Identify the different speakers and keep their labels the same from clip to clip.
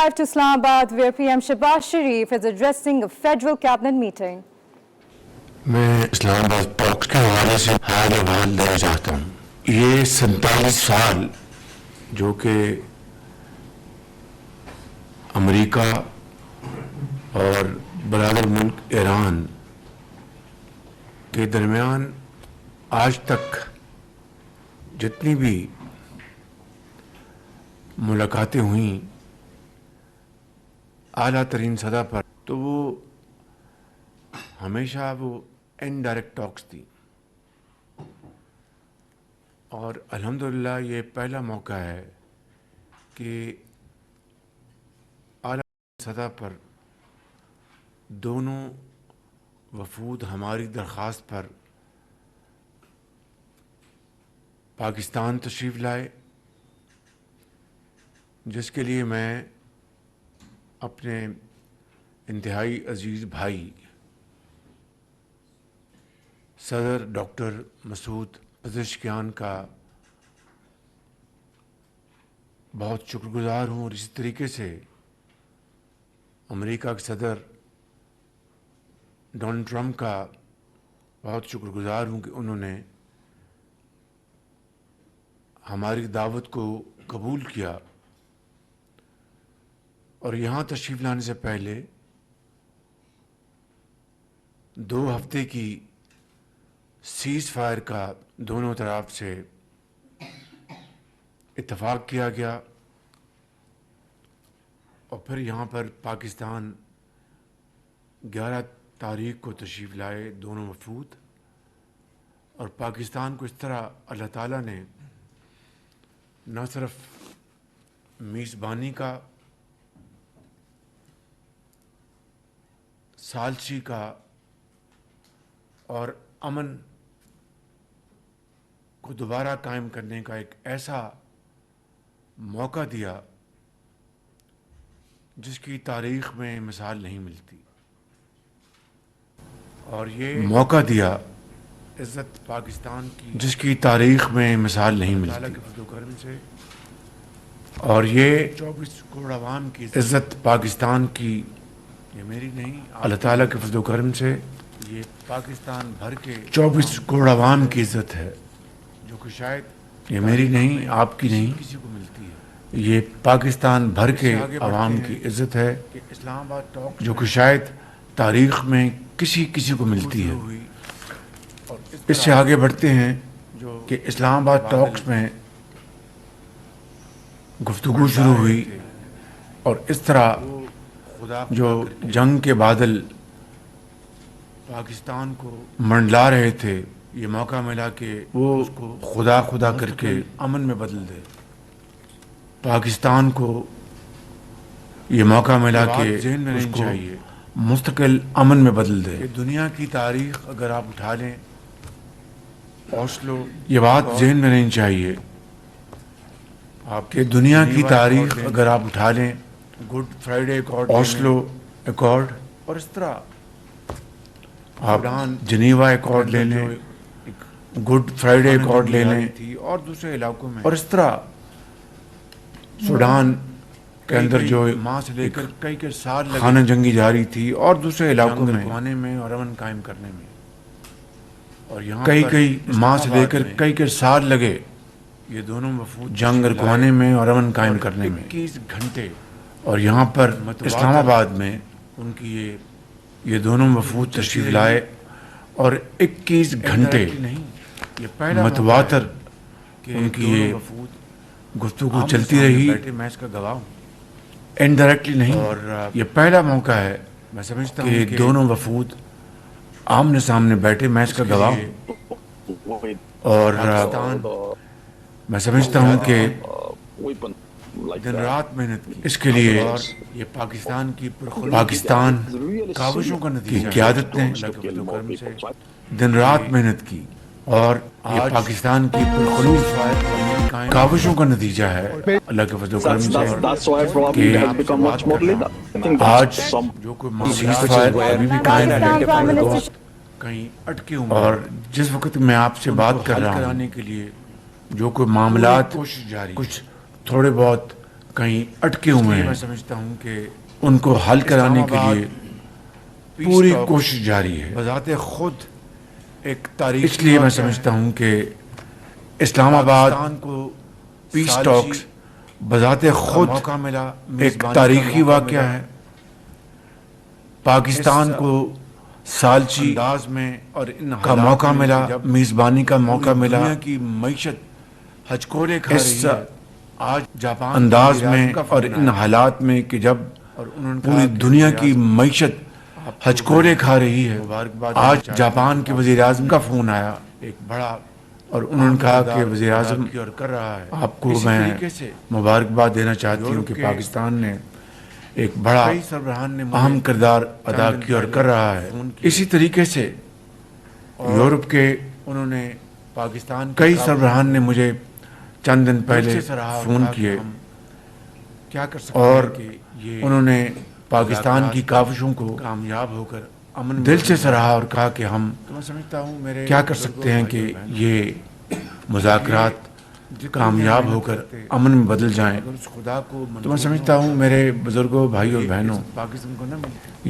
Speaker 1: live to Islamabad, where PM Shehbaz Sharif is addressing a federal cabinet meeting.
Speaker 2: میں اسلام آباد پاکس کے حوالے سے حال احوال دینا چاہتا ہوں. یہ 47 سال جو کہ امریکہ اور برادر ملک ایران کے درمیان آج تک جتنی بھی ملاقاتیں ہوئیں اعلیٰ ترین سطح پر، تو وہ ہمیشہ وہ انڈائریکٹ ٹاکس تھی. اور الحمدللہ یہ پہلا موقع ہے کہ اعلیٰ سطح پر دونوں وفود ہماری درخواست پر پاکستان تشریف لائے، جس کے لیے میں اپنے انتہائی عزیز بھائی صدر ڈاکٹر مسعود پزشکیان کا بہت شکر گزار ہوں، اور اسی طریقے سے امریکہ کے صدر ڈونلڈ ٹرمپ کا بہت شکر گزار ہوں کہ انہوں نے ہماری دعوت کو قبول کیا اور یہاں تشریف لانے سے پہلے 2 ہفتے کی سیز فائر کا دونوں طرف سے اتفاق کیا گیا، اور پھر یہاں پر پاکستان 11 تاریخ کو تشریف لائے دونوں وفود. اور پاکستان کو اس طرح اللہ تعالیٰ نے نہ صرف میزبانی کا، ثالثی کا اور امن کو دوبارہ قائم کرنے کا ایک ایسا موقع دیا جس کی تاریخ میں مثال نہیں ملتی. اور یہ موقع دیا عزت پاکستان کی جس کی تاریخ میں مثال نہیں ملتی. اللہ کے فضل و کرم سے اور یہ 24 کروڑ عوام کی عزت پاکستان کی، یہ میری نہیں، اللہ تعالیٰ کے فضل و کرم سے یہ پاکستان بھر کے 24 کروڑ عوام کی عزت ہے، جو کہ شاید یہ میری نہیں، آپ کی نہیں، کسی کو ملتی ہے. یہ پاکستان بھر کے عوام کی عزت ہے اسلام آباد ٹاک، جو کہ شاید تاریخ میں کسی کو ملتی ہے. اس سے آگے بڑھتے ہیں کہ اسلام آباد ٹاکس میں گفتگو شروع ہوئی، اور اس طرح جو جنگ کے بادل پاکستان کو منڈلا رہے تھے، یہ موقع ملا کہ وہ اس کو خدا کر کے امن میں بدل دے. پاکستان کو یہ موقع ملا کہ ذہن میں نہیں چاہیے مستقل امن میں بدل دے. دنیا کی تاریخ اگر آپ اٹھا لیں، اوسلو، یہ بات ذہن میں نہیں چاہیے آپ کہ دنیا کی تاریخ اگر آپ اٹھا لیں، good Friday accord, Oslo accord, اور اس طرح آپ جنیوا ایکارڈ لے لیں، گڈ فرائیڈے ایکارڈ لے لیں، اور دوسرے علاقوں میں، اور اس طرح سوڈان کے اندر جو ماہ سے لے کر کئی سال خانہ جنگی جاری تھی، اور دوسرے علاقوں میں اور امن قائم کرنے میں، اور یہاں کئی ماہ سے لے کر کئی سال لگے یہ دونوں وفود جنگ رکوانے میں اور امن قائم کرنے میں. 21 گھنٹے، اور یہاں پر اسلام آباد میں ان کی یہ دونوں وفود تشریف لائے، اور 21 گھنٹے متواتر ان کی یہ گفتگو چلتی رہی. میں اس کا گواہ ہوں، انڈائریکٹلی نہیں. اور یہ پہلا موقع ہے میں سمجھتا ہوں کہ دونوں وفود آمنے سامنے بیٹھے، میں اس کا گواہ ہوں. اور میں سمجھتا ہوں کہ دن رات محنت کی اس کے لیے، اور یہ پاکستان کاوشوں کا نتیجہ، قیادت نے دن رات محنت کی، اور یہ پاکستان کی پرخلوص کاوشوں کا نتیجہ ہے اللہ کے فضل و کرم سے کہ آج جو کوئی سیز فائر ابھی بھی قائم ہے، کہیں اٹکے ہوئے، اور جس وقت میں آپ سے بات کر رہا ہوں کے لیے جو کوئی معاملات کچھ تھوڑے بہت کہیں اٹکے ہوئے ہیں، میں سمجھتا ہوں کہ ان کو حل کرانے کے لیے پوری کوشش جاری ہے۔ بذات خود ایک تاریخ، اس لیے میں سمجھتا ہوں کہ اسلام آباد کو پیس ٹاکس بذات خود ایک تاریخی واقعہ ہے۔ پاکستان کو سالچی انداز میں اور کا موقع ملا، میزبانی کا موقع ملا، دنیا کی معیشت ہچکولے کھا رہی ہے آج جاپان انداز میں اور ان حالات میں کہ جب پوری دنیا کی معیشت ہچکولے کھا رہی ہے۔ آج جاپان کے وزیر اعظم کا فون آیا ایک بڑا، اور انہوں نے کہا کہ وزیر اعظم آپ کو میں مبارکباد دینا چاہتی ہوں کہ پاکستان نے ایک بڑا اہم کردار ادا کیا اور کر رہا ہے۔ اسی طریقے سے یورپ کے انہوں نے پاکستان کئی سربراہان نے مجھے چند دن پہلے فون کیے اور انہوں نے پاکستان کی کاوشوں کو کامیاب ہو کر امن دل سے سراہا اور کہا کہ ہم کیا کر سکتے ہیں کہ یہ مذاکرات کامیاب ہو کر امن میں بدل جائیں۔ تو میں سمجھتا ہوں میرے بزرگوں، بھائیوں اور بہنوں،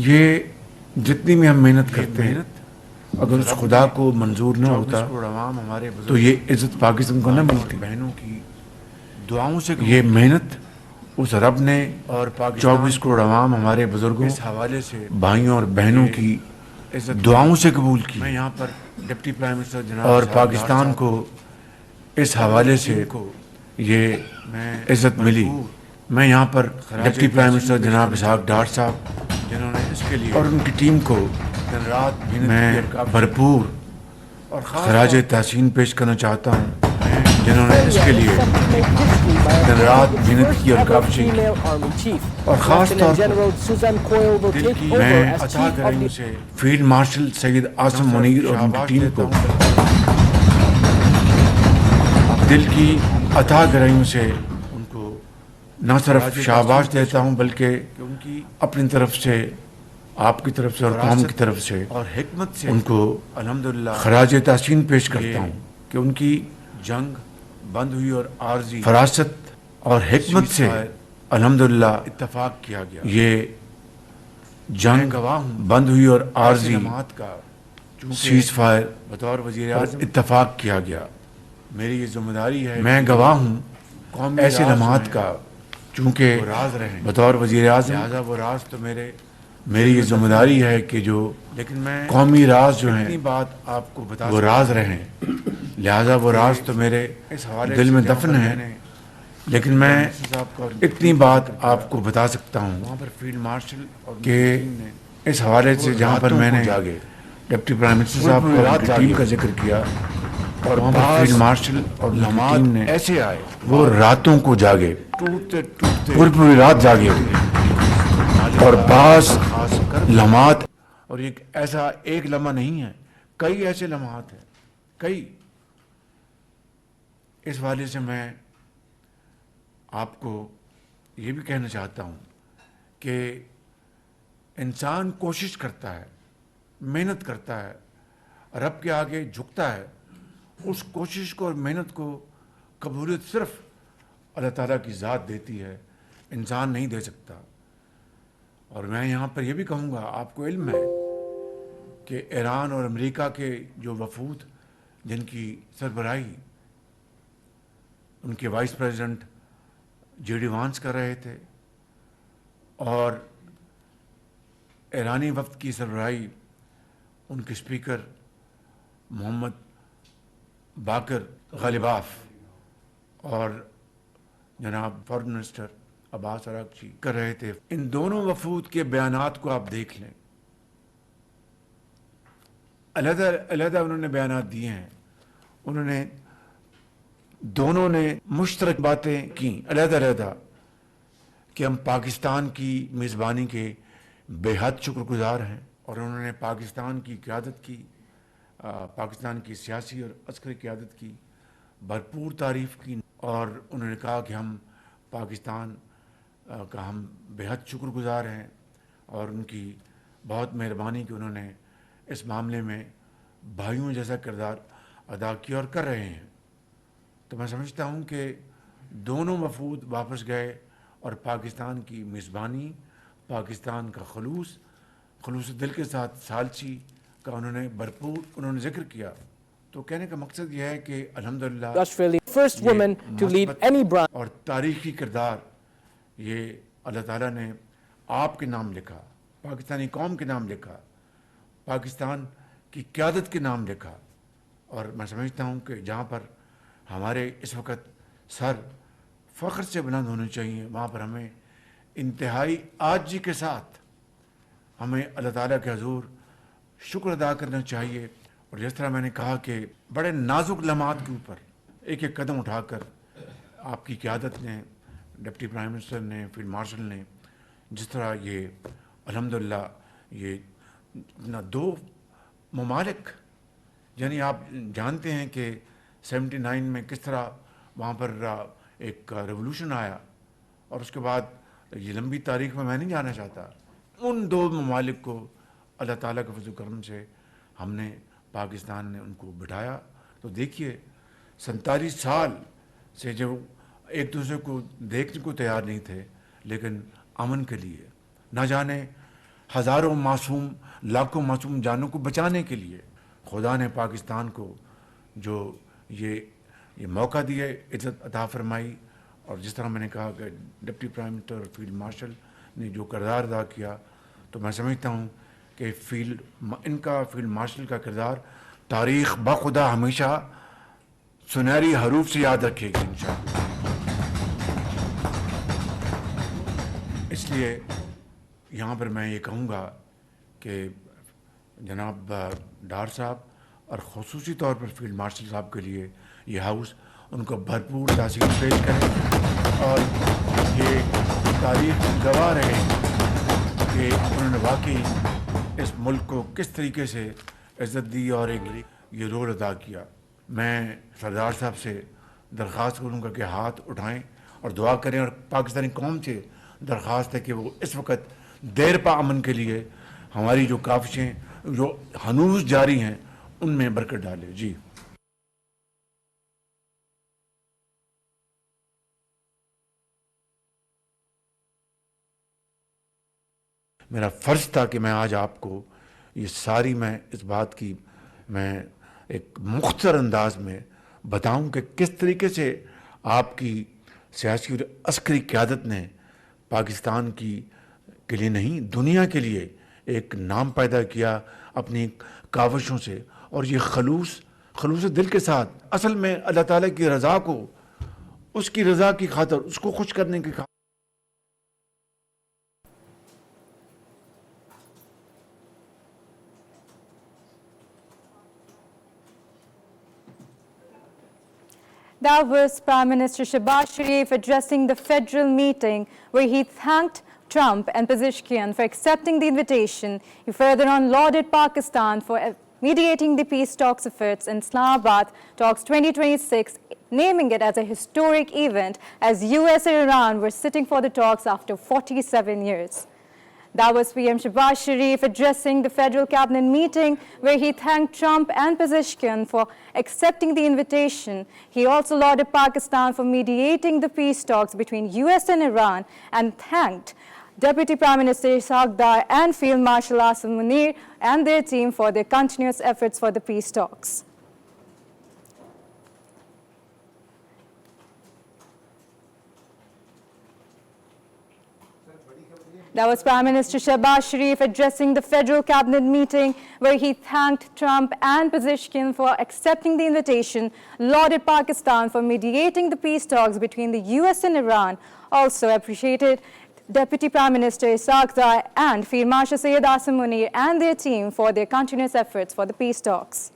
Speaker 2: یہ جتنی بھی ہم محنت کرتے ہیں اگر اس خدا کو منظور نہ ہوتا تو یہ عزت پاکستان کو نہ ملتی۔ بہنوں کی دعاؤں سے یہ محنت اس رب نے اور 24 کروڑ عوام ہمارے بزرگوں، اس حوالے سے بھائیوں اور بہنوں کی دعاؤں سے قبول کی۔ میں یہاں پر ڈپٹی پرائم منسٹر جناب اور پاکستان کو اس حوالے سے یہ عزت ملی۔ میں یہاں پر ڈپٹی پرائم منسٹر جناب اسحاق ڈار صاحب جنہوں نے اس کے لیے اور ان کی ٹیم کو دن رات میں بھرپور اور خراج تحسین پیش کرنا چاہتا ہوں، جنہوں نے اس کے لیے دن رات محنت کی اور کاوشیں کی، اور خاص طور پر میں عطا گرہیوں سے فیلڈ مارشل سید عاصم منیر اور ان کی ٹیم کو دل کی عطا گرہیوں سے ان کو نہ صرف شاباش دیتا ہوں بلکہ اپنی طرف سے، آپ کی طرف سے اور قوم کی طرف سے اور حکمت سے ان کو الحمدللہ خراج تحسین پیش کرتا ہوں کہ ان کی جنگ بند ہوئی اور عارضی فراست اور حکمت سے الحمدللہ اتفاق کیا گیا۔ یہ جنگ بند ہوئی اور عارضی سیز فائر بطور وزیر اعظم اتفاق کیا گیا۔ میری یہ ذمہ داری ہے، میں گواہ ہوں ایسے لمحات کا، چونکہ بطور وزیر اعظم لہذا وہ راز تو میری یہ ذمہ داری ہے کہ جو قومی راز جو ہیں آپ کو وہ راز رہیں، لہذا وہ راز تو میرے دل میں دفن ہے، لیکن میں اتنی بات آپ کو بتا سکتا ہوں کہ اس حوالے سے جہاں پر میں نے ڈپٹی پرائم منسٹر صاحب کو ٹیم کا ذکر کیا اور فیلڈ مارشل اور ٹیم نے ایسے آئے، وہ راتوں کو جاگے، پوری رات جاگے اور بعض لمحات، اور ایسا ایک لمحہ نہیں ہے، کئی ایسے لمحات ہیں، کئی۔ اس حوالے سے میں آپ کو یہ بھی کہنا چاہتا ہوں کہ انسان کوشش کرتا ہے، محنت کرتا ہے، رب کے آگے جھکتا ہے، اس کوشش کو اور محنت کو قبولیت صرف اللہ تعالیٰ کی ذات دیتی ہے، انسان نہیں دے سکتا۔ اور میں یہاں پر یہ بھی کہوں گا، آپ کو علم ہے کہ ایران اور امریکہ کے جو وفود جن کی سربراہی ان کے vice president J D once کر رہے تھے، اور ایرانی وفد کی سربراہی ان کے اسپیکر محمد باقر غالباف اور جناب فارن منسٹر عباس عراقچی کر رہے تھے، ان دونوں وفود کے بیانات کو آپ دیکھ لیں، علیحدہ علیحدہ انہوں نے بیانات دیے ہیں، انہوں نے دونوں نے مشترک باتیں کی علیحدہ علیحدہ کہ ہم پاکستان کی میزبانی کے بے حد شکر گزار ہیں، اور انہوں نے پاکستان کی قیادت کی، پاکستان کی سیاسی اور عسکری قیادت کی بھرپور تعریف کی، اور انہوں نے کہا کہ ہم پاکستان کا ہم بے حد شکر گزار ہیں اور ان کی بہت مہربانی کہ انہوں نے اس معاملے میں بھائیوں جیسا کردار ادا کیا اور کر رہے ہیں۔ تو میں سمجھتا ہوں کہ دونوں وفود واپس گئے اور پاکستان کی میزبانی، پاکستان کا خلوص دل کے ساتھ ثالثی کا انہوں نے ذکر کیا. تو کہنے کا مقصد یہ ہے کہ الحمدللہ
Speaker 3: Australia, first woman to lead any branch.
Speaker 2: اور تاریخی کردار یہ اللہ تعالیٰ نے آپ کے نام لکھا، پاکستانی قوم کے نام لکھا، پاکستان کی قیادت کے نام لکھا. اور میں سمجھتا ہوں کہ جہاں پر ہمارے اس وقت سر فخر سے بلند ہونے چاہیے، وہاں پر ہمیں انتہائی عاجزی کے ساتھ ہمیں اللہ تعالیٰ کے حضور شکر ادا کرنا چاہیے. اور جس طرح میں نے کہا کہ بڑے نازک لمحات کے اوپر ایک ایک قدم اٹھا کر آپ کی قیادت نے، ڈپٹی پرائم منسٹر نے، فیلڈ مارشل نے جس طرح یہ الحمدللہ یہ اپنا 2 ممالک، یعنی آپ جانتے ہیں کہ 79 میں کس طرح وہاں پر ایک ریولوشن آیا، اور اس کے بعد یہ لمبی تاریخ میں نہیں جانا چاہتا. ان 2 ممالک کو اللہ تعالیٰ کے فضل و کرم سے ہم نے، پاکستان نے ان کو بٹھایا. تو دیکھیے 47 سال سے جو ایک دوسرے کو دیکھنے کو تیار نہیں تھے، لیکن امن کے لیے، نہ جانے ہزاروں معصوم، لاکھوں معصوم جانوں کو بچانے کے لیے خدا نے پاکستان کو جو یہ موقع دیا، عزت عطا فرمائی. اور جس طرح میں نے کہا کہ ڈپٹی پرائم منسٹر اور فیلڈ مارشل نے جو کردار ادا کیا، تو میں سمجھتا ہوں کہ ان کا فیلڈ مارشل کا کردار تاریخ بخدا ہمیشہ سنہری حروف سے یاد رکھے گی انشاءاللہ. اس لیے یہاں پر میں یہ کہوں گا کہ جناب ڈار صاحب اور خصوصی طور پر فیلڈ مارشل صاحب کے لیے یہ ہاؤس ان کو بھرپور تاثیر پیش کرے، اور یہ تاریخ گواہ رہے کہ انہوں نے واقعی اس ملک کو کس طریقے سے عزت دی اور ایک یہ رول ادا کیا. میں سردار صاحب سے درخواست کروں گا کہ ہاتھ اٹھائیں اور دعا کریں، اور پاکستانی قوم سے درخواست ہے کہ وہ اس وقت دیر پا امن کے لیے ہماری جو کاوشیں جو ہنوز جاری ہیں ان میں برکت ڈالے. جی میرا فرض تھا کہ میں آج آپ کو یہ ساری میں اس بات کی میں ایک مختصر انداز میں بتاؤں کہ کس طریقے سے آپ کی سیاسی اور عسکری قیادت نے پاکستان کے لیے نہیں، دنیا کے لیے ایک نام پیدا کیا اپنی کاوشوں سے. اور یہ خلوص دل کے ساتھ اصل میں اللہ تعالیٰ کی رضا کو، اس کی رضا کی خاطر، اس کو خوش کرنے کی خاطر.
Speaker 1: That was Prime Minister Shehbaz Sharif addressing the federal meeting where he thanked Trump and Pezeshkian for accepting the invitation. He further on lauded Pakistan for mediating the peace talks efforts in Islamabad Talks 2026, naming it as a historic event as US and Iran were sitting for the talks after 47 years. That was PM Shehbaz Sharif addressing the federal cabinet meeting where he thanked Trump and Pezeshkian for accepting the invitation. He also lauded Pakistan for mediating the peace talks between US and Iran and thanked Deputy Prime Minister Ishaq Dar and Field Marshal Asim Munir and their team for their continuous efforts for the peace talks. That was Prime Minister Shehbaz Sharif addressing the federal cabinet meeting where he thanked Trump and Pezeshkian for accepting the invitation, lauded Pakistan for mediating the peace talks between the US and Iran, also appreciated Deputy Prime Minister Ishaq Dar and Field Marshal Syed Asim Munir and their team for their continuous efforts for the peace talks.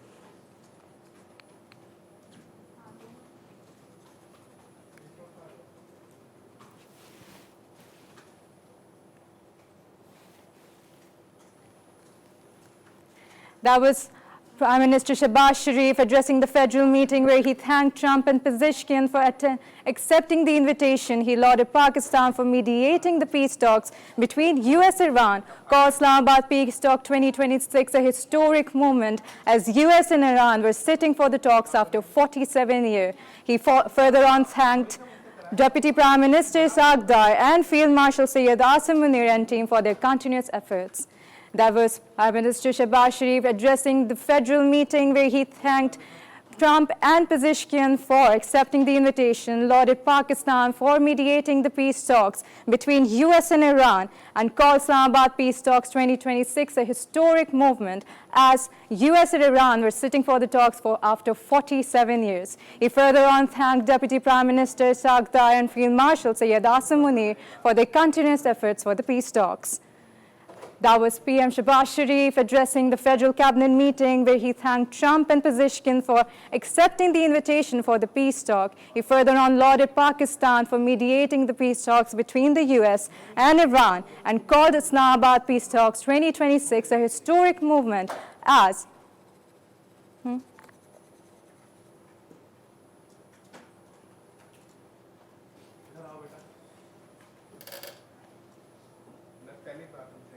Speaker 1: That was Prime Minister Shehbaz Sharif addressing the federal meeting where he thanked Trump and Pezeshkian for accepting the invitation. He lauded Pakistan for mediating the peace talks between US and Iran, called Islamabad Peace Talk 2026 a historic moment as US and Iran were sitting for the talks after 47 years. He further on thanked Deputy Prime Minister Isaac Dar and Field Marshal Syed Asim Munir and team for their continuous efforts. That was Prime Minister Shehbaz Sharif addressing the federal meeting where he thanked Trump and Pezeshkian for accepting the invitation, lauded Pakistan for mediating the peace talks between US and Iran, and called Islamabad Peace Talks 2026 a historic movement as US and Iran were sitting for the talks for after 47 years. He further on thanked Deputy Prime Minister Isaac Dar and Field Marshal Syed Asim Munir for their continuous efforts for the peace talks. That was PM Shehbaz Sharif addressing the federal cabinet meeting where he thanked Trump and Pezeshkian for accepting the invitation for the peace talk. He further on lauded Pakistan for mediating the peace talks between the US and Iran and called Islamabad Peace Talks 2026 a historic movement as